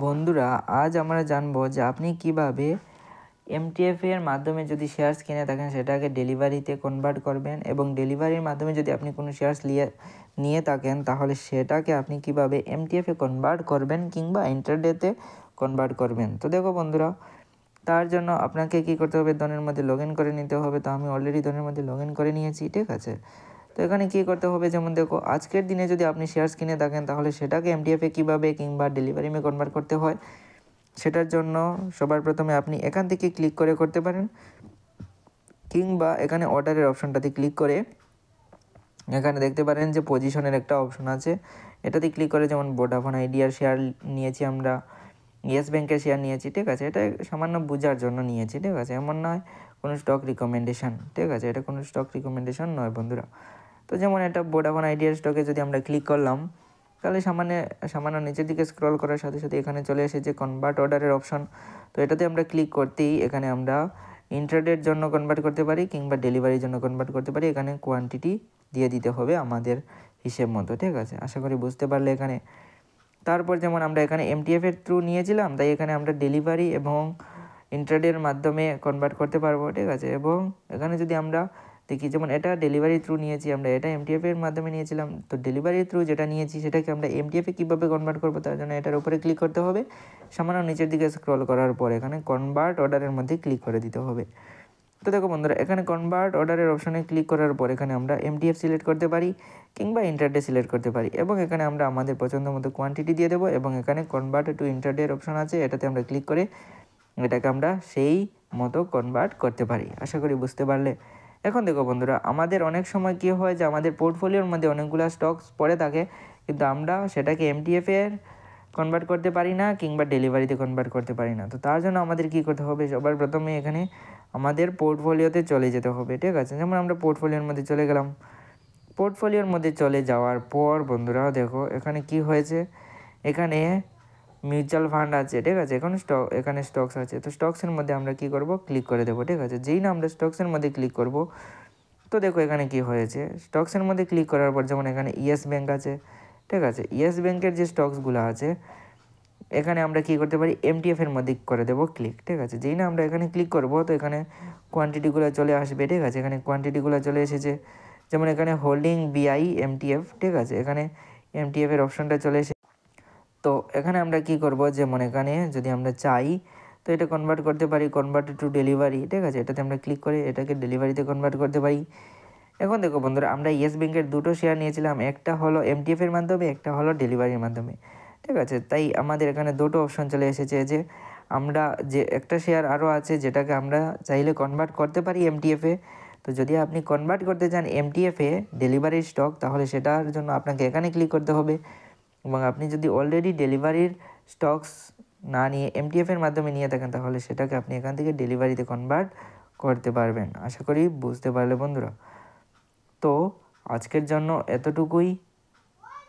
বন্ধুরা, আজ আমরা জানবো যে আপনি কিভাবে এমটিএফ এর মাধ্যমে যদি শেয়ার্স কিনে থাকেন সেটাকে ডেলিভারিতে কনভার্ট করবেন, এবং ডেলিভারির মাধ্যমে যদি আপনি কোনো শেয়ার্স নিয়ে থাকেন তাহলে সেটাকে আপনি কিভাবে এমটিএফ এ কনভার্ট করবেন কিংবা ইন্টারডেতে কনভার্ট করবেন। তো দেখো বন্ধুরা, তার জন্য আপনাকে কী করতে হবে, ধনের মধ্যে লগ ইন করে নিতে হবে। তো আমি অলরেডি ধনের মধ্যে লগ ইন করে নিয়েছি, ঠিক আছে। তো এখানে কী করতে হবে, যেমন দেখো, আজকের দিনে যদি আপনি শেয়ার্স কিনে থাকেন তাহলে সেটাকে এমটিএফে কীভাবে কিংবা ডেলিভারিমে কনভার্ট করতে হয় সেটার জন্য সবার প্রথমে আপনি এখান থেকে ক্লিক করে করতে পারেন, কিংবা এখানে অর্ডারের অপশনটাতে ক্লিক করে এখানে দেখতে পারেন যে পজিশনের একটা অপশন আছে, এটাতে ক্লিক করে, যেমন ভোডাফোন আইডিয়ার শেয়ার নিয়েছি আমরা, ইয়েস ব্যাংকের শেয়ার নিয়েছি, ঠিক আছে। এটা সামান্য বোঝার জন্য নিয়েছি, ঠিক আছে, এমন নয় কোনো স্টক রিকমেন্ডেশন, ঠিক আছে, এটা কোনো স্টক রিকমেন্ডেশন নয় বন্ধুরা। তো যেমন এটা ভোডাফোন আইডিয়ার স্টকে যদি আমরা ক্লিক করলাম তাহলে সামান্য নিচের দিকে স্ক্রল করার সাথে সাথে এখানে চলে এসেছে কনভার্ট অর্ডারের অপশন। তো এটাতে আমরা ক্লিক করতেই এখানে আমরা ইন্ট্রাডের জন্য কনভার্ট করতে পারি কিংবা ডেলিভারির জন্য কনভার্ট করতে পারি। এখানে কোয়ান্টিটি দিয়ে দিতে হবে আমাদের হিসেব মতো, ঠিক আছে। আশা করি বুঝতে পারলে এখানে। তারপর যেমন আমরা এখানে এমটিএফের থ্রু নিয়েছিলাম, তাই এখানে আমরা ডেলিভারি এবং ইন্ট্রাডের মাধ্যমে কনভার্ট করতে পারবো, ঠিক আছে। এবং এখানে যদি আমরা দেখি, যেমন এটা ডেলিভারি থ্রু নিয়েছি আমরা, এটা এমটিএফের মাধ্যমে নিয়েছিলাম, তো ডেলিভারি থ্রু যেটা নিয়েছি সেটাকে আমরা এমটিএফে কীভাবে কনভার্ট করবো তার জন্য এটার উপরে ক্লিক করতে হবে। সামান্য নিচের দিকে স্ক্রল করার পর এখানে কনভার্ট অর্ডারের মধ্যে ক্লিক করে দিতে হবে। তো দেখো বন্ধুরা, এখানে কনভার্ট অর্ডারের অপশনে ক্লিক করার পর এখানে আমরা এমটিএফ সিলেক্ট করতে পারি কিংবা ইন্টারডে সিলেক্ট করতে পারি, এবং এখানে আমরা আমাদের পছন্দ মতো কোয়ান্টিটি দিয়ে দেবো, এবং এখানে কনভার্ট টু ইন্টারডের অপশন আছে, এটাতে আমরা ক্লিক করে এটাকে আমরা সেই মতো কনভার্ট করতে পারি। আশা করি বুঝতে পারলে। এখন দেখো বন্ধুরা, আমাদের অনেক সময় কী হয় যে আমাদের পোর্টফোলিওর মধ্যে অনেকগুলো স্টকস পড়ে থাকে, কিন্তু আমরা সেটাকে এমটিএফের কনভার্ট করতে পারি না কিংবা ডেলিভারিতে কনভার্ট করতে পারি না। তো তার জন্য আমাদের কী করতে হবে, সবার প্রথমে এখানে আমাদের পোর্টফোলিওতে চলে যেতে হবে, ঠিক আছে। যেমন আমরা পোর্টফোলিওর মধ্যে চলে গেলাম। পোর্টফোলিওর মধ্যে চলে যাওয়ার পর বন্ধুরা দেখো এখানে কি হয়েছে, এখানে মিউচুয়াল ফান্ড আছে, ঠিক আছে। এখানে স্টকস আছে, তো স্টকসের মধ্যে আমরা কি করব, ক্লিক করে দেবো, ঠিক আছে। যেই না আমরা স্টকসের মধ্যে ক্লিক করব, তো দেখো এখানে কি হয়েছে, স্টকসের মধ্যে ক্লিক করার পর যেমন এখানে ইয়েস ব্যাংক আছে, ঠিক আছে। ইয়েস ব্যাংকের যে স্টকসগুলো আছে এখানে আমরা কি করতে পারি, এমটিএফের মধ্যে করে দেবো ক্লিক, ঠিক আছে। যেই না আমরা এখানে ক্লিক করব তো এখানে কোয়ান্টিটিগুলো চলে আসবে, ঠিক আছে। এখানে কোয়ান্টিটিগুলো চলে এসেছে, যেমন এখানে হোল্ডিং বিআই এমটিএফ, ঠিক আছে। এখানে এমটিএফের অপশনটা চলে এসেছে। তো এখানে আমরা কি করব, যেমন এখানে যদি আমরা চাই তো এটা কনভার্ট করতে পারি, কনভার্ট টু ডেলিভারি, ঠিক আছে। এটাতে আমরা ক্লিক করে এটাকে ডেলিভারিতে কনভার্ট করতে পারি। এখন দেখো বন্ধুরা, আমরা ইয়েস ব্যাংকের দুটো শেয়ার নিয়েছিলাম, একটা হলো এমটিএফের মাধ্যমে, একটা হলো ডেলিভারির মাধ্যমে, ঠিক আছে। তাই আমাদের এখানে দুটো অপশন চলে এসেছে যে আমরা যে একটা শেয়ার আরও আছে যেটাকে আমরা চাইলে কনভার্ট করতে পারি এমটিএফে। তো যদি আপনি কনভার্ট করতে চান এমটিএফে ডেলিভারির স্টক, তাহলে সেটার জন্য আপনাকে এখানে ক্লিক করতে হবে, এবং আপনি যদি অলরেডি ডেলিভারির স্টকস না নিয়ে এমটিএফের মাধ্যমে নিয়ে থাকেন তাহলে সেটাকে আপনি এখান থেকে ডেলিভারিতে কনভার্ট করতে পারবেন। আশা করি বুঝতে পারলে বন্ধুরা। তো আজকের জন্য এতটুকুই।